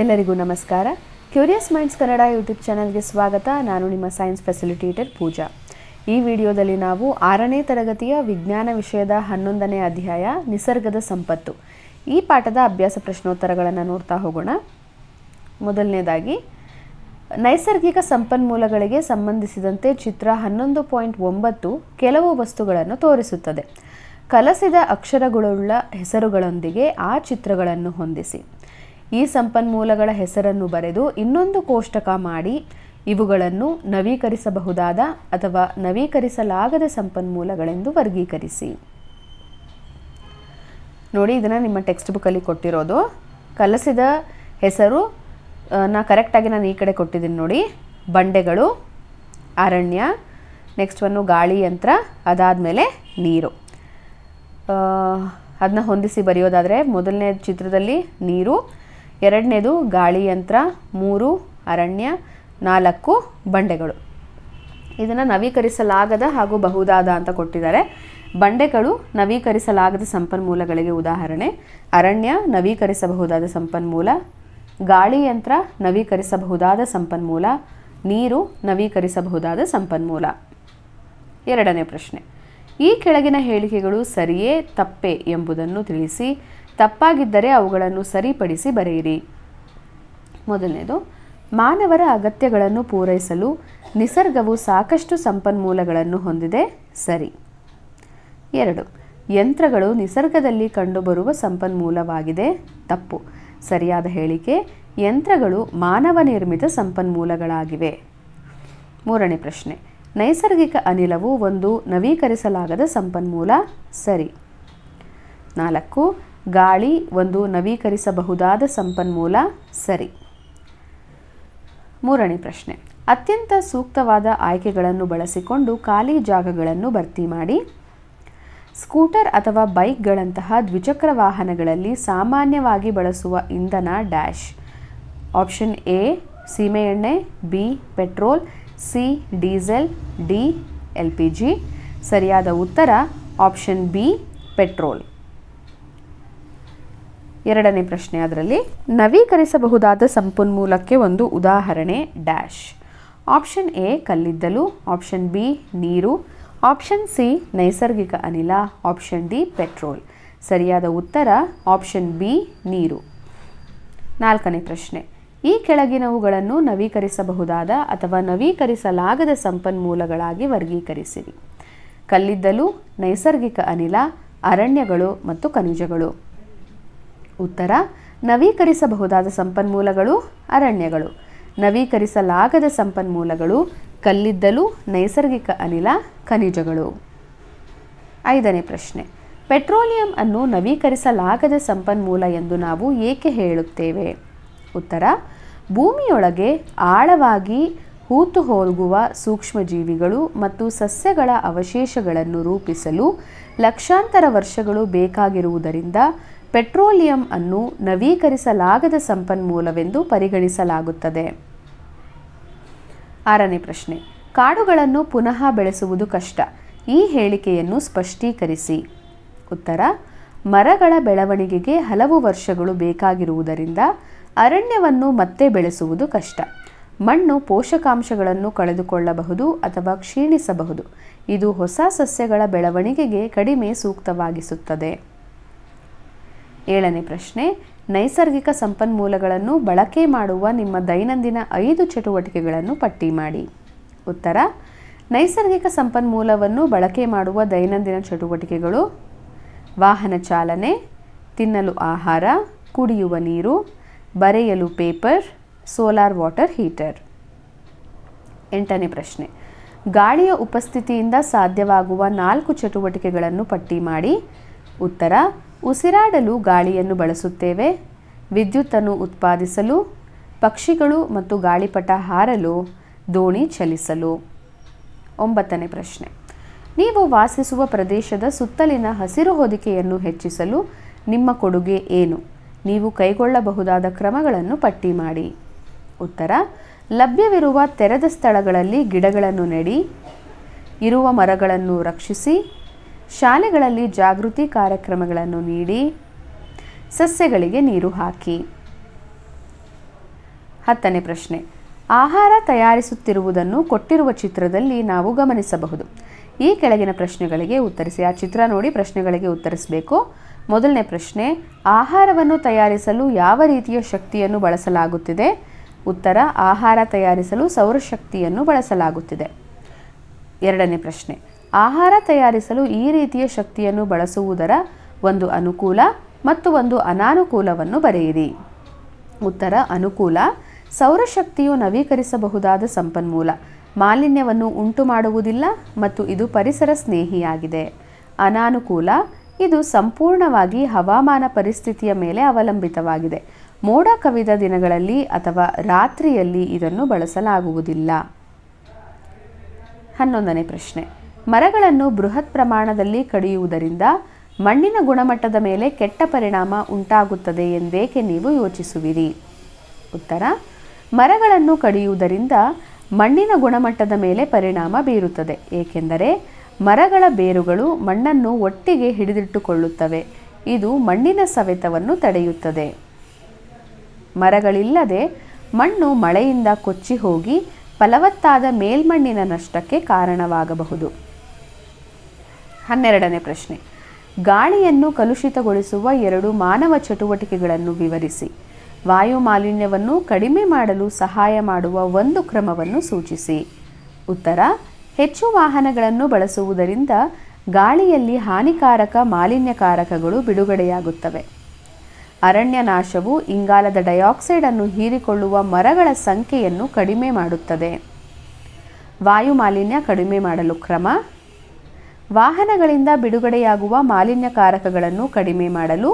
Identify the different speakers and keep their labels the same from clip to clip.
Speaker 1: ಎಲ್ಲರಿಗೂ ನಮಸ್ಕಾರ. Curious minds Kannada YouTube ಚಾನಲ್ಗೆ ಸ್ವಾಗತ. ನಾನು ನಿಮ್ಮ ಸೈನ್ಸ್ ಫೆಸಿಲಿಟೇಟರ್ ಪೂಜಾ. ಈ ವಿಡಿಯೋದಲ್ಲಿ ನಾವು 6ನೇ ತರಗತಿಯ ವಿಜ್ಞಾನ ವಿಷಯದ 11ನೇ ಅಧ್ಯಾಯ ನಿಸರ್ಗದ ಸಂಪತ್ತು ಈ ಪಾಠದ ಅಭ್ಯಾಸ ಪ್ರಶ್ನೋತ್ತರಗಳನ್ನು ನೋಡ್ತಾ ಹೋಗೋಣ. ಮೊದಲನೇದಾಗಿ ನೈಸರ್ಗಿಕ ಸಂಪನ್ಮೂಲಗಳಿಗೆ ಸಂಬಂಧಿಸಿದಂತೆ ಚಿತ್ರ 11.9 ಕೆಲವು ವಸ್ತುಗಳನ್ನು ತೋರಿಸುತ್ತದೆ. ಕಲಸಿದ ಅಕ್ಷರಗಳುಳ್ಳ ಹೆಸರುಗಳೊಂದಿಗೆ ಆ ಚಿತ್ರಗಳನ್ನು ಹೊಂದಿಸಿ. ಈ ಸಂಪನ್ಮೂಲಗಳ ಹೆಸರನ್ನು ಬರೆದು ಇನ್ನೊಂದು ಕೋಷ್ಟಕ ಮಾಡಿ ಇವುಗಳನ್ನು ನವೀಕರಿಸಬಹುದಾದ ಅಥವಾ ನವೀಕರಿಸಲಾಗದ ಸಂಪನ್ಮೂಲಗಳೆಂದು ವರ್ಗೀಕರಿಸಿ. ನೋಡಿ, ಇದನ್ನು ನಿಮ್ಮ ಟೆಕ್ಸ್ಟ್ ಬುಕ್ಕಲ್ಲಿ ಕೊಟ್ಟಿರೋದು. ಕಲಸಿದ ಹೆಸರು ಕರೆಕ್ಟಾಗಿ ನಾನು ಈ ಕಡೆ ಕೊಟ್ಟಿದ್ದೀನಿ ನೋಡಿ. ಬಂಡೆಗಳು, ಅರಣ್ಯ, ನೆಕ್ಸ್ಟ್ ಒನ್ನು ಗಾಳಿ ಯಂತ್ರ, ಅದಾದಮೇಲೆ ನೀರು. ಅದನ್ನ ಹೊಂದಿಸಿ ಬರೆಯೋದಾದರೆ ಮೊದಲನೇ ಚಿತ್ರದಲ್ಲಿ ನೀರು, ಎರಡನೇದು ಗಾಳಿ ಯಂತ್ರ, 3 ಅರಣ್ಯ, 4 ಬಂಡೆಗಳು. ಇದನ್ನು ನವೀಕರಿಸಲಾಗದ ಹಾಗೂ ಬಹುದಾದ ಅಂತ ಕೊಟ್ಟಿದ್ದಾರೆ. ಬಂಡೆಗಳು ನವೀಕರಿಸಲಾಗದ ಸಂಪನ್ಮೂಲಗಳಿಗೆ ಉದಾಹರಣೆ, ಅರಣ್ಯ ನವೀಕರಿಸಬಹುದಾದ ಸಂಪನ್ಮೂಲ, ಗಾಳಿ ಯಂತ್ರ ನವೀಕರಿಸಬಹುದಾದ ಸಂಪನ್ಮೂಲ, ನೀರು ನವೀಕರಿಸಬಹುದಾದ ಸಂಪನ್ಮೂಲ. ಎರಡನೇ ಪ್ರಶ್ನೆ, ಈ ಕೆಳಗಿನ ಹೇಳಿಕೆಗಳು ಸರಿಯೇ ತಪ್ಪೇ ಎಂಬುದನ್ನು ತಿಳಿಸಿ. ತಪ್ಪಾಗಿದ್ದರೆ ಅವುಗಳನ್ನು ಸರಿಪಡಿಸಿ ಬರೆಯಿರಿ. ಮೊದಲನೇದು, ಮಾನವರ ಅಗತ್ಯಗಳನ್ನು ಪೂರೈಸಲು ನಿಸರ್ಗವು ಸಾಕಷ್ಟು ಸಂಪನ್ಮೂಲಗಳನ್ನು ಹೊಂದಿದೆ. ಸರಿ. 2, ಯಂತ್ರಗಳು ನಿಸರ್ಗದಲ್ಲಿ ಕಂಡುಬರುವ ಸಂಪನ್ಮೂಲವಾಗಿದೆ. ತಪ್ಪು. ಸರಿಯಾದ ಹೇಳಿಕೆ, ಯಂತ್ರಗಳು ಮಾನವ ನಿರ್ಮಿತ ಸಂಪನ್ಮೂಲಗಳಾಗಿವೆ. ಮೂರನೇ ಪ್ರಶ್ನೆ, ನೈಸರ್ಗಿಕ ಅನಿಲವು ಒಂದು ನವೀಕರಿಸಲಾಗದ ಸಂಪನ್ಮೂಲ. ಸರಿ. 4, ಗಾಳಿ ಒಂದು ನವೀಕರಿಸಬಹುದಾದ ಸಂಪನ್ಮೂಲ. ಸರಿ. ಮೂರನೇ ಪ್ರಶ್ನೆ, ಅತ್ಯಂತ ಸೂಕ್ತವಾದ ಆಯ್ಕೆಗಳನ್ನು ಬಳಸಿಕೊಂಡು ಖಾಲಿ ಜಾಗಗಳನ್ನು ಭರ್ತಿ ಮಾಡಿ. ಸ್ಕೂಟರ್ ಅಥವಾ ಬೈಕ್ಗಳಂತಹ ದ್ವಿಚಕ್ರ ವಾಹನಗಳಲ್ಲಿ ಸಾಮಾನ್ಯವಾಗಿ ಬಳಸುವ ಇಂಧನ ಡ್ಯಾಶ್. ಆಪ್ಷನ್ ಎ ಸೀಮೆಎಣ್ಣೆ, B petrol, C diesel, D LPG. ಸರಿಯಾದ ಉತ್ತರ ಆಪ್ಷನ್ ಬಿ ಪೆಟ್ರೋಲ್. ಎರಡನೇ ಪ್ರಶ್ನೆ, ಅದರಲ್ಲಿ ನವೀಕರಿಸಬಹುದಾದ ಸಂಪನ್ಮೂಲಕ್ಕೆ ಒಂದು ಉದಾಹರಣೆ ಡ್ಯಾಶ್. ಆಪ್ಷನ್ ಎ ಕಲ್ಲಿದ್ದಲು, ಆಪ್ಷನ್ ಬಿ ನೀರು, ಆಪ್ಷನ್ ಸಿ ನೈಸರ್ಗಿಕ ಅನಿಲ, ಆಪ್ಷನ್ ಡಿ ಪೆಟ್ರೋಲ್. ಸರಿಯಾದ ಉತ್ತರ ಆಪ್ಷನ್ ಬಿ ನೀರು. ನಾಲ್ಕನೇ ಪ್ರಶ್ನೆ, ಈ ಕೆಳಗಿನವುಗಳನ್ನು ನವೀಕರಿಸಬಹುದಾದ ಅಥವಾ ನವೀಕರಿಸಲಾಗದ ಸಂಪನ್ಮೂಲಗಳಾಗಿ ವರ್ಗೀಕರಿಸಿರಿ. ಕಲ್ಲಿದ್ದಲು, ನೈಸರ್ಗಿಕ ಅನಿಲ, ಅರಣ್ಯಗಳು ಮತ್ತು ಖನಿಜಗಳು. ಉತ್ತರ, ನವೀಕರಿಸಬಹುದಾದ ಸಂಪನ್ಮೂಲಗಳು ಅರಣ್ಯಗಳು, ನವೀಕರಿಸಲಾಗದ ಸಂಪನ್ಮೂಲಗಳು ಕಲ್ಲಿದ್ದಲು, ನೈಸರ್ಗಿಕ ಅನಿಲ, ಖನಿಜಗಳು. ಐದನೇ ಪ್ರಶ್ನೆ, ಪೆಟ್ರೋಲಿಯಂ ಅನ್ನು ನವೀಕರಿಸಲಾಗದ ಸಂಪನ್ಮೂಲ ಎಂದು ನಾವು ಏಕೆ ಹೇಳುತ್ತೇವೆ? ಉತ್ತರ, ಭೂಮಿಯೊಳಗೆ ಆಳವಾಗಿ ಹೂತು ಹೋಗುವ ಸೂಕ್ಷ್ಮಜೀವಿಗಳು ಮತ್ತು ಸಸ್ಯಗಳ ಅವಶೇಷಗಳನ್ನು ರೂಪಿಸಲು ಲಕ್ಷಾಂತರ ವರ್ಷಗಳು ಬೇಕಾಗಿರುವುದರಿಂದ ಪೆಟ್ರೋಲಿಯಂ ಅನ್ನು ನವೀಕರಿಸಲಾಗದ ಸಂಪನ್ಮೂಲವೆಂದು ಪರಿಗಣಿಸಲಾಗುತ್ತದೆ. ಆರನೇ ಪ್ರಶ್ನೆ, ಕಾಡುಗಳನ್ನು ಪುನಃ ಬೆಳೆಸುವುದು ಕಷ್ಟ. ಈ ಹೇಳಿಕೆಯನ್ನು ಸ್ಪಷ್ಟೀಕರಿಸಿ. ಉತ್ತರ, ಮರಗಳ ಬೆಳವಣಿಗೆಗೆ ಹಲವು ವರ್ಷಗಳು ಬೇಕಾಗಿರುವುದರಿಂದ ಅರಣ್ಯವನ್ನು ಮತ್ತೆ ಬೆಳೆಸುವುದು ಕಷ್ಟ. ಮಣ್ಣು ಪೋಷಕಾಂಶಗಳನ್ನು ಕಳೆದುಕೊಳ್ಳಬಹುದು ಅಥವಾ ಕ್ಷೀಣಿಸಬಹುದು. ಇದು ಹೊಸ ಸಸ್ಯಗಳ ಬೆಳವಣಿಗೆಗೆ ಕಡಿಮೆ ಸೂಕ್ತವಾಗಿಸುತ್ತದೆ. ಏಳನೇ ಪ್ರಶ್ನೆ, ನೈಸರ್ಗಿಕ ಸಂಪನ್ಮೂಲಗಳನ್ನು ಬಳಕೆ ಮಾಡುವ ನಿಮ್ಮ ದೈನಂದಿನ 5 ಚಟುವಟಿಕೆಗಳನ್ನು ಪಟ್ಟಿ ಮಾಡಿ. ಉತ್ತರ, ನೈಸರ್ಗಿಕ ಸಂಪನ್ಮೂಲವನ್ನು ಬಳಕೆ ಮಾಡುವ ದೈನಂದಿನ ಚಟುವಟಿಕೆಗಳು ವಾಹನ ಚಾಲನೆ, ತಿನ್ನಲು ಆಹಾರ, ಕುಡಿಯುವ ನೀರು, ಬರೆಯಲು ಪೇಪರ್, ಸೋಲಾರ್ ವಾಟರ್ ಹೀಟರ್. 8ನೇ ಪ್ರಶ್ನೆ, ಗಾಳಿಯ ಉಪಸ್ಥಿತಿಯಿಂದ ಸಾಧ್ಯವಾಗುವ 4 ಚಟುವಟಿಕೆಗಳನ್ನು ಪಟ್ಟಿ ಮಾಡಿ. ಉತ್ತರ, ಉಸಿರಾಡಲು ಗಾಳಿಯನ್ನು ಬಳಸುತ್ತೇವೆ, ವಿದ್ಯುತ್ತನ್ನು ಉತ್ಪಾದಿಸಲು, ಪಕ್ಷಿಗಳು ಮತ್ತು ಗಾಳಿಪಟ ಹಾರಲು, ದೋಣಿ ಚಲಿಸಲು. 9ನೇ ಪ್ರಶ್ನೆ, ನೀವು ವಾಸಿಸುವ ಪ್ರದೇಶದ ಸುತ್ತಲಿನ ಹಸಿರು ಹೊದಿಕೆಯನ್ನು ಹೆಚ್ಚಿಸಲು ನಿಮ್ಮ ಕೊಡುಗೆ ಏನು? ನೀವು ಕೈಗೊಳ್ಳಬಹುದಾದ ಕ್ರಮಗಳನ್ನು ಪಟ್ಟಿ ಮಾಡಿ. ಉತ್ತರ, ಲಭ್ಯವಿರುವ ತೆರೆದ ಸ್ಥಳಗಳಲ್ಲಿ ಗಿಡಗಳನ್ನು ನೆಡಿ, ಇರುವ ಮರಗಳನ್ನು ರಕ್ಷಿಸಿ, ಶಾಲೆಗಳಲ್ಲಿ ಜಾಗೃತಿ ಕಾರ್ಯಕ್ರಮಗಳನ್ನು ನೀಡಿ, ಸಸ್ಯಗಳಿಗೆ ನೀರು ಹಾಕಿ. 10ನೇ ಪ್ರಶ್ನೆ. ಆಹಾರ ತಯಾರಿಸುತ್ತಿರುವುದನ್ನು ಕೊಟ್ಟಿರುವ ಚಿತ್ರದಲ್ಲಿ ನಾವು ಗಮನಿಸಬಹುದು. ಈ ಕೆಳಗಿನ ಪ್ರಶ್ನೆಗಳಿಗೆ ಉತ್ತರಿಸಿ. ಆ ಚಿತ್ರ ನೋಡಿ ಪ್ರಶ್ನೆಗಳಿಗೆ ಉತ್ತರಿಸಬೇಕು. ಮೊದಲನೇ ಪ್ರಶ್ನೆ, ಆಹಾರವನ್ನು ತಯಾರಿಸಲು ಯಾವ ರೀತಿಯ ಶಕ್ತಿಯನ್ನು ಬಳಸಲಾಗುತ್ತಿದೆ? ಉತ್ತರ, ಆಹಾರ ತಯಾರಿಸಲು ಸೌರಶಕ್ತಿಯನ್ನು ಬಳಸಲಾಗುತ್ತಿದೆ. ಎರಡನೇ ಪ್ರಶ್ನೆ, ಆಹಾರ ತಯಾರಿಸಲು ಈ ರೀತಿಯ ಶಕ್ತಿಯನ್ನು ಬಳಸುವುದರ ಒಂದು ಅನುಕೂಲ ಮತ್ತು ಒಂದು ಅನಾನುಕೂಲವನ್ನು ಬರೆಯಿರಿ. ಉತ್ತರ, ಅನುಕೂಲ, ಸೌರಶಕ್ತಿಯು ನವೀಕರಿಸಬಹುದಾದ ಸಂಪನ್ಮೂಲ, ಮಾಲಿನ್ಯವನ್ನು ಉಂಟು ಮಾಡುವುದಿಲ್ಲ ಮತ್ತು ಇದು ಪರಿಸರ ಸ್ನೇಹಿಯಾಗಿದೆ. ಅನಾನುಕೂಲ, ಇದು ಸಂಪೂರ್ಣವಾಗಿ ಹವಾಮಾನ ಪರಿಸ್ಥಿತಿಯ ಮೇಲೆ ಅವಲಂಬಿತವಾಗಿದೆ. ಮೋಡ ಕವಿದ ದಿನಗಳಲ್ಲಿ ಅಥವಾ ರಾತ್ರಿಯಲ್ಲಿ ಇದನ್ನು ಬಳಸಲಾಗುವುದಿಲ್ಲ. 11ನೇ ಪ್ರಶ್ನೆ, ಮರಗಳನ್ನು ಬೃಹತ್ ಪ್ರಮಾಣದಲ್ಲಿ ಕಡಿಯುವುದರಿಂದ ಮಣ್ಣಿನ ಗುಣಮಟ್ಟದ ಮೇಲೆ ಕೆಟ್ಟ ಪರಿಣಾಮ ಉಂಟಾಗುತ್ತದೆ ಎಂದೇಕೆ ನೀವು ಯೋಚಿಸುವಿರಿ? ಉತ್ತರ, ಮರಗಳನ್ನು ಕಡಿಯುವುದರಿಂದ ಮಣ್ಣಿನ ಗುಣಮಟ್ಟದ ಮೇಲೆ ಪರಿಣಾಮ ಬೀರುತ್ತದೆ, ಏಕೆಂದರೆ ಮರಗಳ ಬೇರುಗಳು ಮಣ್ಣನ್ನು ಒಟ್ಟಿಗೆ ಹಿಡಿದಿಟ್ಟುಕೊಳ್ಳುತ್ತವೆ. ಇದು ಮಣ್ಣಿನ ಸವೆತವನ್ನು ತಡೆಯುತ್ತದೆ. ಮರಗಳಿಲ್ಲದೆ ಮಣ್ಣು ಮಳೆಯಿಂದ ಕೊಚ್ಚಿ ಹೋಗಿ ಫಲವತ್ತಾದ ಮೇಲ್ಮಣ್ಣಿನ ನಷ್ಟಕ್ಕೆ ಕಾರಣವಾಗಬಹುದು. 12ನೇ ಪ್ರಶ್ನೆ, ಗಾಳಿಯನ್ನು ಕಲುಷಿತಗೊಳಿಸುವ 2 ಮಾನವ ಚಟುವಟಿಕೆಗಳನ್ನು ವಿವರಿಸಿ. ವಾಯು ಮಾಲಿನ್ಯವನ್ನು ಕಡಿಮೆ ಮಾಡಲು ಸಹಾಯ ಮಾಡುವ ಒಂದು ಕ್ರಮವನ್ನು ಸೂಚಿಸಿ. ಉತ್ತರ, ಹೆಚ್ಚು ವಾಹನಗಳನ್ನು ಬಳಸುವುದರಿಂದ ಗಾಳಿಯಲ್ಲಿ ಹಾನಿಕಾರಕ ಮಾಲಿನ್ಯಕಾರಕಗಳು ಬಿಡುಗಡೆಯಾಗುತ್ತವೆ. ಅರಣ್ಯ ನಾಶವು ಇಂಗಾಲದ ಡೈಆಕ್ಸೈಡ್ ಅನ್ನು ಹೀರಿಕೊಳ್ಳುವ ಮರಗಳ ಸಂಖ್ಯೆಯನ್ನು ಕಡಿಮೆ ಮಾಡುತ್ತದೆ. ವಾಯು ಮಾಲಿನ್ಯ ಕಡಿಮೆ ಮಾಡಲು ಕ್ರಮ. ವಾಹನಗಳಿಂದ ಬಿಡುಗಡೆಯಾಗುವ ಮಾಲಿನ್ಯಕಾರಕಗಳನ್ನು ಕಡಿಮೆ ಮಾಡಲು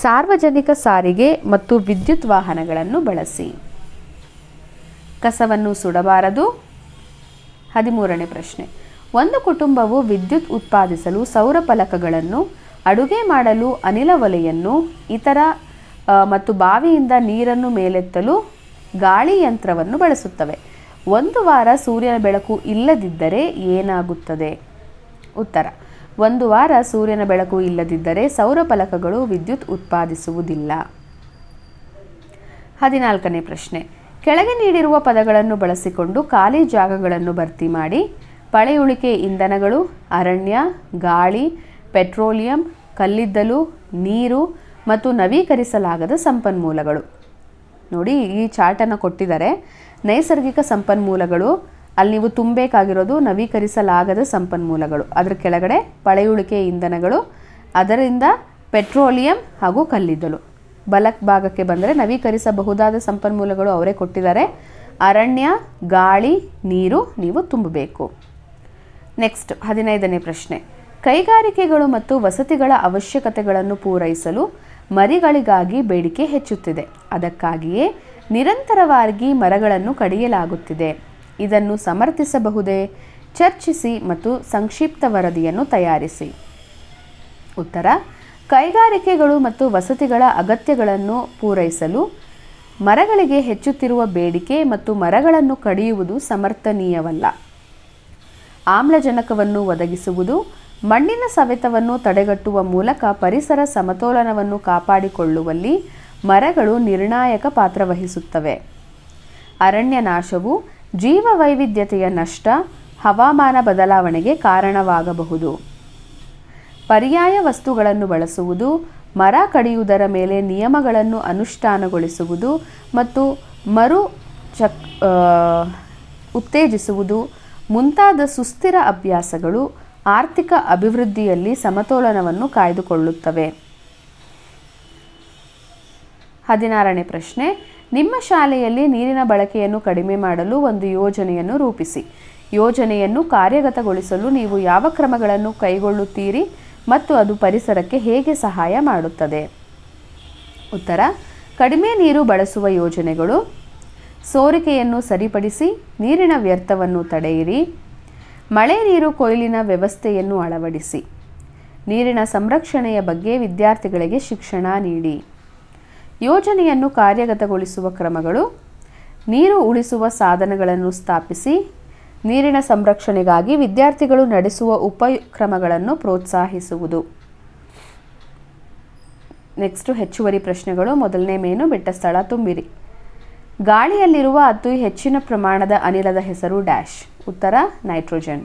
Speaker 1: ಸಾರ್ವಜನಿಕ ಸಾರಿಗೆ ಮತ್ತು ವಿದ್ಯುತ್ ವಾಹನಗಳನ್ನು ಬಳಸಿ. ಕಸವನ್ನು ಸುಡಬಾರದು. 13ನೇ ಪ್ರಶ್ನೆ, ಒಂದು ಕುಟುಂಬವು ವಿದ್ಯುತ್ ಉತ್ಪಾದಿಸಲು ಸೌರ ಫಲಕಗಳನ್ನು, ಅಡುಗೆ ಮಾಡಲು ಅನಿಲ ಒಲೆಯನ್ನು, ಇತರ ಮತ್ತು ಬಾವಿಯಿಂದ ನೀರನ್ನು ಮೇಲೆತ್ತಲು ಗಾಳಿ ಯಂತ್ರವನ್ನು ಬಳಸುತ್ತವೆ. ಒಂದು ವಾರ ಸೂರ್ಯನ ಬೆಳಕು ಇಲ್ಲದಿದ್ದರೆ ಏನಾಗುತ್ತದೆ? ಉತ್ತರ, ಒಂದು ವಾರ ಸೂರ್ಯನ ಬೆಳಕು ಇಲ್ಲದಿದ್ದರೆ ಸೌರ ಫಲಕಗಳು ವಿದ್ಯುತ್ ಉತ್ಪಾದಿಸುವುದಿಲ್ಲ. 14ನೇ ಪ್ರಶ್ನೆ, ಕೆಳಗೆ ನೀಡಿರುವ ಪದಗಳನ್ನು ಬಳಸಿಕೊಂಡು ಖಾಲಿ ಜಾಗಗಳನ್ನು ಭರ್ತಿ ಮಾಡಿ. ಪಳೆಯುಳಿಕೆ ಇಂಧನಗಳು, ಅರಣ್ಯ, ಗಾಳಿ, ಪೆಟ್ರೋಲಿಯಂ, ಕಲ್ಲಿದ್ದಲು, ನೀರು ಮತ್ತು ನವೀಕರಿಸಲಾಗದ ಸಂಪನ್ಮೂಲಗಳು. ನೋಡಿ, ಈ ಚಾರ್ಟನ್ನು ಕೊಟ್ಟಿದ್ದಾರೆ. ನೈಸರ್ಗಿಕ ಸಂಪನ್ಮೂಲಗಳು, ಅಲ್ಲಿ ನೀವು ತುಂಬಬೇಕಾಗಿರೋದು ನವೀಕರಿಸಲಾಗದ ಸಂಪನ್ಮೂಲಗಳು. ಅದರ ಕೆಳಗಡೆ ಪಳೆಯುಳಿಕೆ ಇಂಧನಗಳು, ಅದರಿಂದ ಪೆಟ್ರೋಲಿಯಂ ಹಾಗೂ ಕಲ್ಲಿದ್ದಲು. ಬಲಭಾಗಕ್ಕೆ ಬಂದರೆ ನವೀಕರಿಸಬಹುದಾದ ಸಂಪನ್ಮೂಲಗಳು ಅವರೇ ಕೊಟ್ಟಿದ್ದಾರೆ. ಅರಣ್ಯ, ಗಾಳಿ, ನೀರು ನೀವು ತುಂಬಬೇಕು. ನೆಕ್ಸ್ಟ್ 15ನೇ ಪ್ರಶ್ನೆ, ಕೈಗಾರಿಕೆಗಳು ಮತ್ತು ವಸತಿಗಳ ಅವಶ್ಯಕತೆಗಳನ್ನು ಪೂರೈಸಲು ಮರಿಗಳಿಗಾಗಿ ಬೇಡಿಕೆ ಹೆಚ್ಚುತ್ತಿದೆ. ಅದಕ್ಕಾಗಿಯೇ ನಿರಂತರವಾಗಿ ಮರಗಳನ್ನು ಕಡಿಯಲಾಗುತ್ತಿದೆ. ಇದನ್ನು ಸಮರ್ಥಿಸಬಹುದೇ? ಚರ್ಚಿಸಿ ಮತ್ತು ಸಂಕ್ಷಿಪ್ತ ವರದಿಯನ್ನು ತಯಾರಿಸಿ. ಉತ್ತರ, ಕೈಗಾರಿಕೆಗಳು ಮತ್ತು ವಸತಿಗಳ ಅಗತ್ಯಗಳನ್ನು ಪೂರೈಸಲು ಮರಗಳಿಗೆ ಹೆಚ್ಚುತ್ತಿರುವ ಬೇಡಿಕೆ ಮತ್ತು ಮರಗಳನ್ನು ಕಡಿಯುವುದು ಸಮರ್ಥನೀಯವಲ್ಲ. ಆಮ್ಲಜನಕವನ್ನು ಒದಗಿಸುವುದು, ಮಣ್ಣಿನ ಸವೆತವನ್ನು ತಡೆಗಟ್ಟುವ ಮೂಲಕ ಪರಿಸರ ಸಮತೋಲನವನ್ನು ಕಾಪಾಡಿಕೊಳ್ಳುವಲ್ಲಿ ಮರಗಳು ನಿರ್ಣಾಯಕ ಪಾತ್ರ ವಹಿಸುತ್ತವೆ. ಅರಣ್ಯ ನಾಶವು ಜೀವ ವೈವಿಧ್ಯತೆಯ ನಷ್ಟ, ಹವಾಮಾನ ಬದಲಾವಣೆಗೆ ಕಾರಣವಾಗಬಹುದು. ಪರ್ಯಾಯ ವಸ್ತುಗಳನ್ನು ಬಳಸುವುದು, ಮರ ಕಡಿಯುವುದರ ಮೇಲೆ ನಿಯಮಗಳನ್ನು ಅನುಷ್ಠಾನಗೊಳಿಸುವುದು ಮತ್ತು ಉತ್ತೇಜಿಸುವುದು ಮುಂತಾದ ಸುಸ್ಥಿರ ಅಭ್ಯಾಸಗಳು ಆರ್ಥಿಕ ಅಭಿವೃದ್ಧಿಯಲ್ಲಿ ಸಮತೋಲನವನ್ನು ಕಾಯ್ದುಕೊಳ್ಳುತ್ತವೆ. 16ನೇ ಪ್ರಶ್ನೆ, ನಿಮ್ಮ ಶಾಲೆಯಲ್ಲಿ ನೀರಿನ ಬಳಕೆಯನ್ನು ಕಡಿಮೆ ಮಾಡಲು ಒಂದು ಯೋಜನೆಯನ್ನು ರೂಪಿಸಿ. ಯೋಜನೆಯನ್ನು ಕಾರ್ಯಗತಗೊಳಿಸಲು ನೀವು ಯಾವ ಕ್ರಮಗಳನ್ನು ಕೈಗೊಳ್ಳುತ್ತೀರಿ ಮತ್ತು ಅದು ಪರಿಸರಕ್ಕೆ ಹೇಗೆ ಸಹಾಯ ಮಾಡುತ್ತದೆ? ಉತ್ತರ, ಕಡಿಮೆ ನೀರು ಬಳಸುವ ಯೋಜನೆಗಳು, ಸೋರಿಕೆಯನ್ನು ಸರಿಪಡಿಸಿ, ನೀರಿನ ವ್ಯರ್ಥವನ್ನು ತಡೆಯಿರಿ, ಮಳೆ ನೀರು ಕೊಯ್ಲಿನ ವ್ಯವಸ್ಥೆಯನ್ನು ಅಳವಡಿಸಿ, ನೀರಿನ ಸಂರಕ್ಷಣೆಯ ಬಗ್ಗೆ ವಿದ್ಯಾರ್ಥಿಗಳಿಗೆ ಶಿಕ್ಷಣ ನೀಡಿ. ಯೋಜನೆಯನ್ನು ಕಾರ್ಯಗತಗೊಳಿಸುವ ಕ್ರಮಗಳು: ನೀರು ಉಳಿಸುವ ಸಾಧನಗಳನ್ನು ಸ್ಥಾಪಿಸಿ, ನೀರಿನ ಸಂರಕ್ಷಣೆಗಾಗಿ ವಿದ್ಯಾರ್ಥಿಗಳು ನಡೆಸುವ ಉಪಕ್ರಮಗಳನ್ನು ಪ್ರೋತ್ಸಾಹಿಸುವುದು. ನೆಕ್ಸ್ಟು ಹೆಚ್ಚುವರಿ ಪ್ರಶ್ನೆಗಳು. ಮೊದಲನೇ ಮೇನು, ಬಿಟ್ಟ ಸ್ಥಳ ತುಂಬಿರಿ. ಗಾಳಿಯಲ್ಲಿರುವ ಅತಿ ಹೆಚ್ಚಿನ ಪ್ರಮಾಣದ ಅನಿಲದ ಹೆಸರು ಡ್ಯಾಶ್. ಉತ್ತರ ನೈಟ್ರೋಜನ್.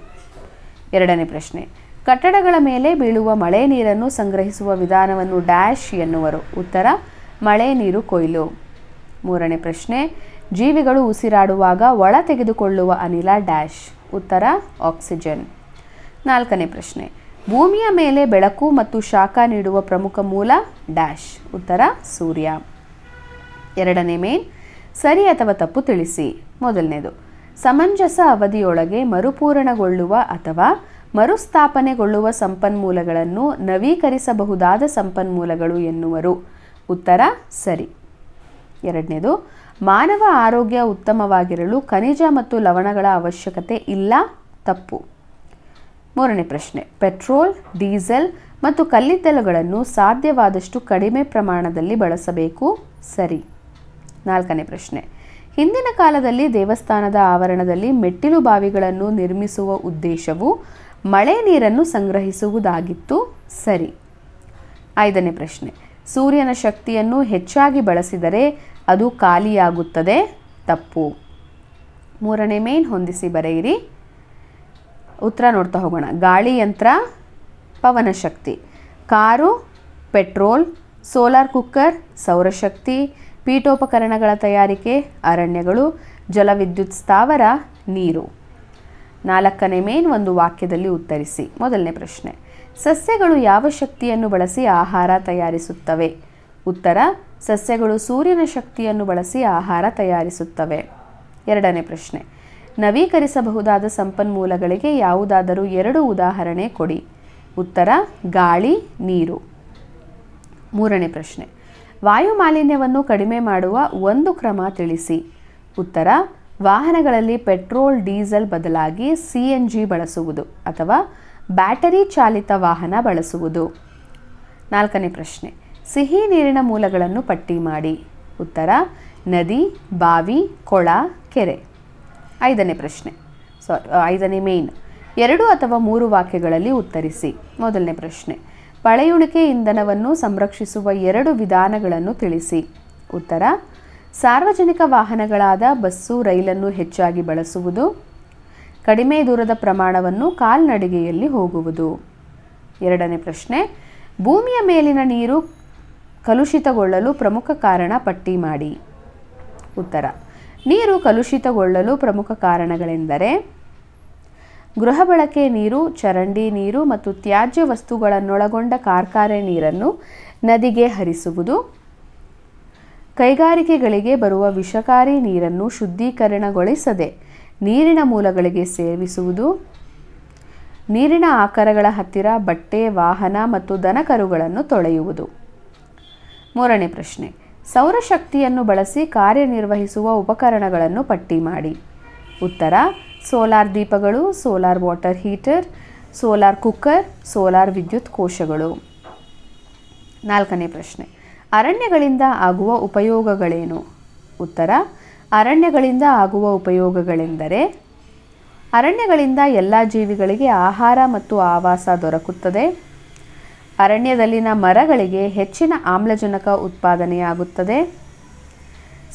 Speaker 1: ಎರಡನೇ ಪ್ರಶ್ನೆ. ಕಟ್ಟಡಗಳ ಮೇಲೆ ಬೀಳುವ ಮಳೆ ನೀರನ್ನು ಸಂಗ್ರಹಿಸುವ ವಿಧಾನವನ್ನು ಡ್ಯಾಶ್ ಎನ್ನುವರು. ಉತ್ತರ ಮಳೆ ನೀರು ಕೊಯ್ಲು. ಮೂರನೇ ಪ್ರಶ್ನೆ. ಜೀವಿಗಳು ಉಸಿರಾಡುವಾಗ ಒಳ ತೆಗೆದುಕೊಳ್ಳುವ ಅನಿಲ ಡ್ಯಾಶ್. ಉತ್ತರ ಆಕ್ಸಿಜನ್. ನಾಲ್ಕನೇ ಪ್ರಶ್ನೆ. ಭೂಮಿಯ ಮೇಲೆ ಬೆಳಕು ಮತ್ತು ಶಾಖ ನೀಡುವ ಪ್ರಮುಖ ಮೂಲ ಡ್ಯಾಶ್. ಉತ್ತರ ಸೂರ್ಯ. ಎರಡನೇ ಮೇನ್. ಸರಿ ಅಥವಾ ತಪ್ಪು ತಿಳಿಸಿ. ಮೊದಲನೇದು. ಸಮಂಜಸ ಅವಧಿಯೊಳಗೆ ಮರುಪೂರಣಗೊಳ್ಳುವ ಅಥವಾ ಮರುಸ್ಥಾಪನೆಗೊಳ್ಳುವ ಸಂಪನ್ಮೂಲಗಳನ್ನು ನವೀಕರಿಸಬಹುದಾದ ಸಂಪನ್ಮೂಲಗಳು ಎನ್ನುವರು. ಉತ್ತರ ಸರಿ. ಎರಡನೇದು. ಮಾನವ ಆರೋಗ್ಯ ಉತ್ತಮವಾಗಿರಲು ಖನಿಜ ಮತ್ತು ಲವಣಗಳ ಅವಶ್ಯಕತೆ ಇಲ್ಲ. ತಪ್ಪು. ಮೂರನೇ ಪ್ರಶ್ನೆ. ಪೆಟ್ರೋಲ್, ಡೀಸೆಲ್ ಮತ್ತು ಕಲ್ಲಿದ್ದಲುಗಳನ್ನು ಸಾಧ್ಯವಾದಷ್ಟು ಕಡಿಮೆ ಪ್ರಮಾಣದಲ್ಲಿ ಬಳಸಬೇಕು. ಸರಿ. ನಾಲ್ಕನೇ ಪ್ರಶ್ನೆ. ಹಿಂದಿನ ಕಾಲದಲ್ಲಿ ದೇವಸ್ಥಾನದ ಆವರಣದಲ್ಲಿ ಮೆಟ್ಟಿಲು ಬಾವಿಗಳನ್ನು ನಿರ್ಮಿಸುವ ಉದ್ದೇಶವು ಮಳೆ ನೀರನ್ನು ಸಂಗ್ರಹಿಸುವುದಾಗಿತ್ತು. ಸರಿ. ಐದನೇ ಪ್ರಶ್ನೆ. ಸೂರ್ಯನ ಶಕ್ತಿಯನ್ನು ಹೆಚ್ಚಾಗಿ ಬಳಸಿದರೆ ಅದು ಖಾಲಿಯಾಗುತ್ತದೆ. ತಪ್ಪು. ಮೂರನೇ ಮೇನ್ ಹೊಂದಿಸಿ ಬರೆಯಿರಿ. ಉತ್ತರ ನೋಡ್ತಾ ಹೋಗೋಣ. ಗಾಳಿ ಯಂತ್ರ ಪವನಶಕ್ತಿ, ಕಾರು ಪೆಟ್ರೋಲ್, ಸೋಲಾರ್ ಕುಕ್ಕರ್ ಸೌರಶಕ್ತಿ, ಪೀಠೋಪಕರಣಗಳ ತಯಾರಿಕೆ ಅರಣ್ಯಗಳು, ಜಲವಿದ್ಯುತ್ ಸ್ಥಾವರ ನೀರು. ನಾಲ್ಕನೇ ಮೇನ್ ಒಂದು ವಾಕ್ಯದಲ್ಲಿ ಉತ್ತರಿಸಿ. ಮೊದಲನೇ ಪ್ರಶ್ನೆ. ಸಸ್ಯಗಳು ಯಾವ ಶಕ್ತಿಯನ್ನು ಬಳಸಿ ಆಹಾರ ತಯಾರಿಸುತ್ತವೆ. ಉತ್ತರ ಸಸ್ಯಗಳು ಸೂರ್ಯನ ಶಕ್ತಿಯನ್ನು ಬಳಸಿ ಆಹಾರ ತಯಾರಿಸುತ್ತವೆ. ಎರಡನೇ ಪ್ರಶ್ನೆ. ನವೀಕರಿಸಬಹುದಾದ ಸಂಪನ್ಮೂಲಗಳಿಗೆ ಯಾವುದಾದರೂ ಎರಡು ಉದಾಹರಣೆ ಕೊಡಿ. ಉತ್ತರ ಗಾಳಿ, ನೀರು. ಮೂರನೇ ಪ್ರಶ್ನೆ. ವಾಯು ಮಾಲಿನ್ಯವನ್ನು ಕಡಿಮೆ ಮಾಡುವ ಒಂದು ಕ್ರಮ ತಿಳಿಸಿ. ಉತ್ತರ ವಾಹನಗಳಲ್ಲಿ ಪೆಟ್ರೋಲ್ ಡೀಸೆಲ್ ಬದಲಾಗಿ CNG ಬಳಸುವುದು ಅಥವಾ ಬ್ಯಾಟರಿ ಚಾಲಿತ ವಾಹನ ಬಳಸುವುದು. ನಾಲ್ಕನೇ ಪ್ರಶ್ನೆ. ಸಿಹಿ ನೀರಿನ ಮೂಲಗಳನ್ನು ಪಟ್ಟಿ ಮಾಡಿ. ಉತ್ತರ ನದಿ, ಬಾವಿ, ಕೊಳ, ಕೆರೆ. ಐದನೇ ಮೇನ್. 2 ಅಥವಾ 3 ವಾಕ್ಯಗಳಲ್ಲಿ ಉತ್ತರಿಸಿ. ಮೊದಲನೇ ಪ್ರಶ್ನೆ. ಪಳೆಯುಳಿಕೆ ಇಂಧನವನ್ನು ಸಂರಕ್ಷಿಸುವ 2 ವಿಧಾನಗಳನ್ನು ತಿಳಿಸಿ. ಉತ್ತರ ಸಾರ್ವಜನಿಕ ವಾಹನಗಳಾದ ಬಸ್ಸು, ರೈಲನ್ನು ಹೆಚ್ಚಾಗಿ ಬಳಸುವುದು, ಕಡಿಮೆ ದೂರದ ಪ್ರಮಾಣವನ್ನು ಕಾಲ್ನಡಿಗೆಯಲ್ಲಿ ಹೋಗುವುದು. ಎರಡನೇ ಪ್ರಶ್ನೆ. ಭೂಮಿಯ ಮೇಲಿನ ನೀರು ಕಲುಷಿತಗೊಳ್ಳಲು ಪ್ರಮುಖ ಕಾರಣ ಪಟ್ಟಿ ಮಾಡಿ. ಉತ್ತರ ನೀರು ಕಲುಷಿತಗೊಳ್ಳಲು ಪ್ರಮುಖ ಕಾರಣಗಳೆಂದರೆ ಗೃಹ ಬಳಕೆ ನೀರು, ಚರಂಡಿ ನೀರು ಮತ್ತು ತ್ಯಾಜ್ಯ ವಸ್ತುಗಳನ್ನೊಳಗೊಂಡ ಕಾರ್ಖಾನೆ ನೀರನ್ನು ನದಿಗೆ ಹರಿಸುವುದು, ಕೈಗಾರಿಕೆಗಳಿಗೆ ಬರುವ ವಿಷಕಾರಿ ನೀರನ್ನು ಶುದ್ಧೀಕರಣಗೊಳಿಸದೆ ನೀರಿನ ಮೂಲಗಳಿಗೆ ಸೇವಿಸುವುದು, ನೀರಿನ ಆಕರಗಳ ಹತ್ತಿರ ಬಟ್ಟೆ, ವಾಹನ ಮತ್ತು ದನಕರುಗಳನ್ನು ತೊಳೆಯುವುದು. ಮೂರನೇ ಪ್ರಶ್ನೆ. ಸೌರಶಕ್ತಿಯನ್ನು ಬಳಸಿ ಕಾರ್ಯನಿರ್ವಹಿಸುವ ಉಪಕರಣಗಳನ್ನು ಪಟ್ಟಿ ಮಾಡಿ. ಉತ್ತರ ಸೋಲಾರ್ ದೀಪಗಳು, solar water heater, solar cooker, solar ವಿದ್ಯುತ್ ಕೋಶಗಳು. ನಾಲ್ಕನೇ ಪ್ರಶ್ನೆ. ಅರಣ್ಯಗಳಿಂದ ಆಗುವ ಉಪಯೋಗಗಳೇನು. ಉತ್ತರ ಅರಣ್ಯಗಳಿಂದ ಆಗುವ ಉಪಯೋಗಗಳೆಂದರೆ ಅರಣ್ಯಗಳಿಂದ ಎಲ್ಲ ಜೀವಿಗಳಿಗೆ ಆಹಾರ ಮತ್ತು ಆವಾಸ ದೊರಕುತ್ತದೆ, ಅರಣ್ಯದಲ್ಲಿನ ಮರಗಳಿಗೆ ಹೆಚ್ಚಿನ ಆಮ್ಲಜನಕ ಉತ್ಪಾದನೆಯಾಗುತ್ತದೆ,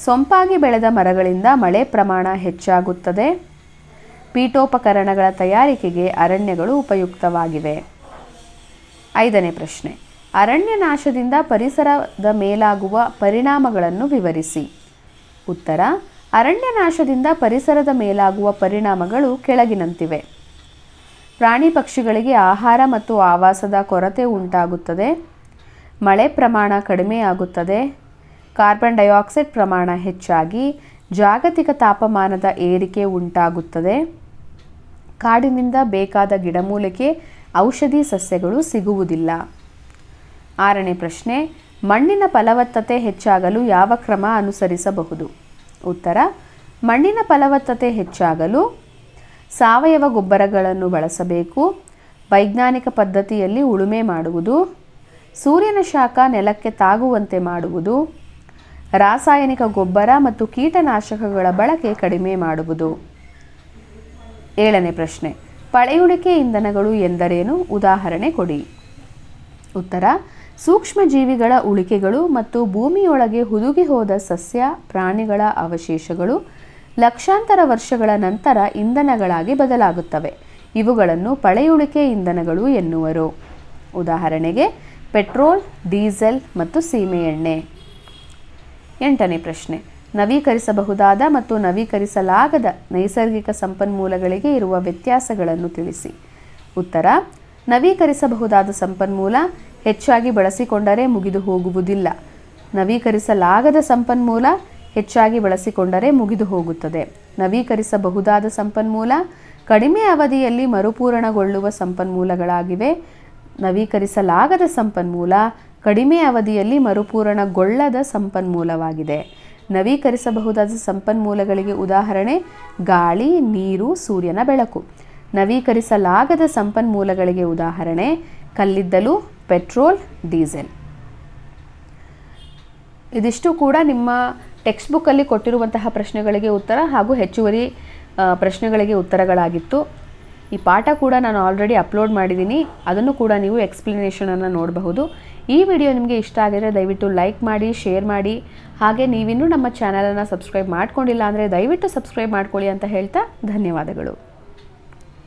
Speaker 1: ಸೊಂಪಾಗಿ ಬೆಳೆದ ಮರಗಳಿಂದ ಮಳೆ ಪ್ರಮಾಣ ಹೆಚ್ಚಾಗುತ್ತದೆ, ಪೀಠೋಪಕರಣಗಳ ತಯಾರಿಕೆಗೆ ಅರಣ್ಯಗಳು ಉಪಯುಕ್ತವಾಗಿವೆ. ಐದನೇ ಪ್ರಶ್ನೆ. ಅರಣ್ಯ ನಾಶದಿಂದ ಪರಿಸರದ ಮೇಲಾಗುವ ಪರಿಣಾಮಗಳನ್ನು ವಿವರಿಸಿ. ಉತ್ತರ ಅರಣ್ಯ ನಾಶದಿಂದ ಪರಿಸರದ ಮೇಲಾಗುವ ಪರಿಣಾಮಗಳು ಕೆಳಗಿನಂತಿವೆ. ಪ್ರಾಣಿ ಪಕ್ಷಿಗಳಿಗೆ ಆಹಾರ ಮತ್ತು ಆವಾಸದ ಕೊರತೆ ಉಂಟಾಗುತ್ತದೆ, ಮಳೆ ಪ್ರಮಾಣ ಕಡಿಮೆಯಾಗುತ್ತದೆ, ಕಾರ್ಬನ್ ಡೈಆಕ್ಸೈಡ್ ಪ್ರಮಾಣ ಹೆಚ್ಚಾಗಿ ಜಾಗತಿಕ ತಾಪಮಾನದ ಏರಿಕೆ ಉಂಟಾಗುತ್ತದೆ, ಕಾಡಿನಿಂದ ಬೇಕಾದ ಗಿಡಮೂಲಿಕೆ, ಔಷಧಿ ಸಸ್ಯಗಳು ಸಿಗುವುದಿಲ್ಲ. ಆರನೇ ಪ್ರಶ್ನೆ. ಮಣ್ಣಿನ ಫಲವತ್ತತೆ ಹೆಚ್ಚಾಗಲು ಯಾವ ಕ್ರಮ ಅನುಸರಿಸಬಹುದು. ಉತ್ತರ ಮಣ್ಣಿನ ಫಲವತ್ತತೆ ಹೆಚ್ಚಾಗಲು ಸಾವಯವ ಗೊಬ್ಬರಗಳನ್ನು ಬಳಸಬೇಕು, ವೈಜ್ಞಾನಿಕ ಪದ್ಧತಿಯಲ್ಲಿ ಉಳುಮೆ ಮಾಡುವುದು, ಸೂರ್ಯನ ಶಾಖ ನೆಲಕ್ಕೆ ತಾಗುವಂತೆ ಮಾಡುವುದು, ರಾಸಾಯನಿಕ ಗೊಬ್ಬರ ಮತ್ತು ಕೀಟನಾಶಕಗಳ ಬಳಕೆ ಕಡಿಮೆ ಮಾಡುವುದು. ಏಳನೇ ಪ್ರಶ್ನೆ. ಪಳೆಯುಳಿಕೆ ಇಂಧನಗಳು ಎಂದರೇನು, ಉದಾಹರಣೆ ಕೊಡಿ. ಉತ್ತರ ಸೂಕ್ಷ್ಮಜೀವಿಗಳ ಉಳಿಕೆಗಳು ಮತ್ತು ಭೂಮಿಯೊಳಗೆ ಹುದುಗಿ ಹೋದ ಸಸ್ಯ ಪ್ರಾಣಿಗಳ ಅವಶೇಷಗಳು ಲಕ್ಷಾಂತರ ವರ್ಷಗಳ ನಂತರ ಇಂಧನಗಳಾಗಿ ಬದಲಾಗುತ್ತವೆ. ಇವುಗಳನ್ನು ಪಳೆಯುಳಿಕೆ ಇಂಧನಗಳು ಎನ್ನುವರು. ಉದಾಹರಣೆಗೆ ಪೆಟ್ರೋಲ್, ಡೀಸೆಲ್ ಮತ್ತು ಸೀಮೆಎಣ್ಣೆ. 8ನೇ ಪ್ರಶ್ನೆ. ನವೀಕರಿಸಬಹುದಾದ ಮತ್ತು ನವೀಕರಿಸಲಾಗದ ನೈಸರ್ಗಿಕ ಸಂಪನ್ಮೂಲಗಳಿಗೆ ಇರುವ ವ್ಯತ್ಯಾಸಗಳನ್ನು ತಿಳಿಸಿ. ಉತ್ತರ: ನವೀಕರಿಸಬಹುದಾದ ಸಂಪನ್ಮೂಲ ಹೆಚ್ಚಾಗಿ ಬಳಸಿಕೊಂಡರೆ ಮುಗಿದು ಹೋಗುವುದಿಲ್ಲ. ನವೀಕರಿಸಲಾಗದ ಸಂಪನ್ಮೂಲ ಹೆಚ್ಚಾಗಿ ಬಳಸಿಕೊಂಡರೆ ಮುಗಿದು ಹೋಗುತ್ತದೆ. ನವೀಕರಿಸಬಹುದಾದ ಸಂಪನ್ಮೂಲ ಕಡಿಮೆ ಅವಧಿಯಲ್ಲಿ ಮರುಪೂರಣಗೊಳ್ಳುವ ಸಂಪನ್ಮೂಲಗಳಾಗಿವೆ. ನವೀಕರಿಸಲಾಗದ ಸಂಪನ್ಮೂಲ ಕಡಿಮೆ ಅವಧಿಯಲ್ಲಿ ಮರುಪೂರಣಗೊಳ್ಳದ ಸಂಪನ್ಮೂಲವಾಗಿದೆ. ನವೀಕರಿಸಬಹುದಾದ ಸಂಪನ್ಮೂಲಗಳಿಗೆ ಉದಾಹರಣೆ ಗಾಳಿ, ನೀರು, ಸೂರ್ಯನ ಬೆಳಕು. ನವೀಕರಿಸಲಾಗದ ಸಂಪನ್ಮೂಲಗಳಿಗೆ ಉದಾಹರಣೆ ಕಲ್ಲಿದ್ದಲು, ಪೆಟ್ರೋಲ್, ಡೀಸೆಲ್. ಇದಿಷ್ಟು ಕೂಡ ನಿಮ್ಮ ಟೆಕ್ಸ್ಟ್ ಬುಕ್ಕಲ್ಲಿ ಕೊಟ್ಟಿರುವಂತಹ ಪ್ರಶ್ನೆಗಳಿಗೆ ಉತ್ತರ ಹಾಗೂ ಹೆಚ್ಚುವರಿ ಪ್ರಶ್ನೆಗಳಿಗೆ ಉತ್ತರಗಳಾಗಿತ್ತು. ಈ ಪಾಠ ಕೂಡ ನಾನು ಆಲ್ರೆಡಿ ಅಪ್ಲೋಡ್ ಮಾಡಿದ್ದೀನಿ, ಅದನ್ನು ಕೂಡ ನೀವು ಎಕ್ಸ್ಪ್ಲನೇಷನನ್ನು ನೋಡಬಹುದು. ಈ ವಿಡಿಯೋ ನಿಮಗೆ ಇಷ್ಟ ಆಗಿದರೆ ದಯವಿಟ್ಟು ಲೈಕ್ ಮಾಡಿ, ಶೇರ್ ಮಾಡಿ. ಹಾಗೆ ನೀವಿನ್ನೂ ನಮ್ಮ ಚಾನಲನ್ನು ಸಬ್ಸ್ಕ್ರೈಬ್ ಮಾಡ್ಕೊಂಡಿಲ್ಲ ಅಂದರೆ ದಯವಿಟ್ಟು ಸಬ್ಸ್ಕ್ರೈಬ್ ಮಾಡ್ಕೊಳ್ಳಿ ಅಂತ ಹೇಳ್ತಾ ಧನ್ಯವಾದಗಳು.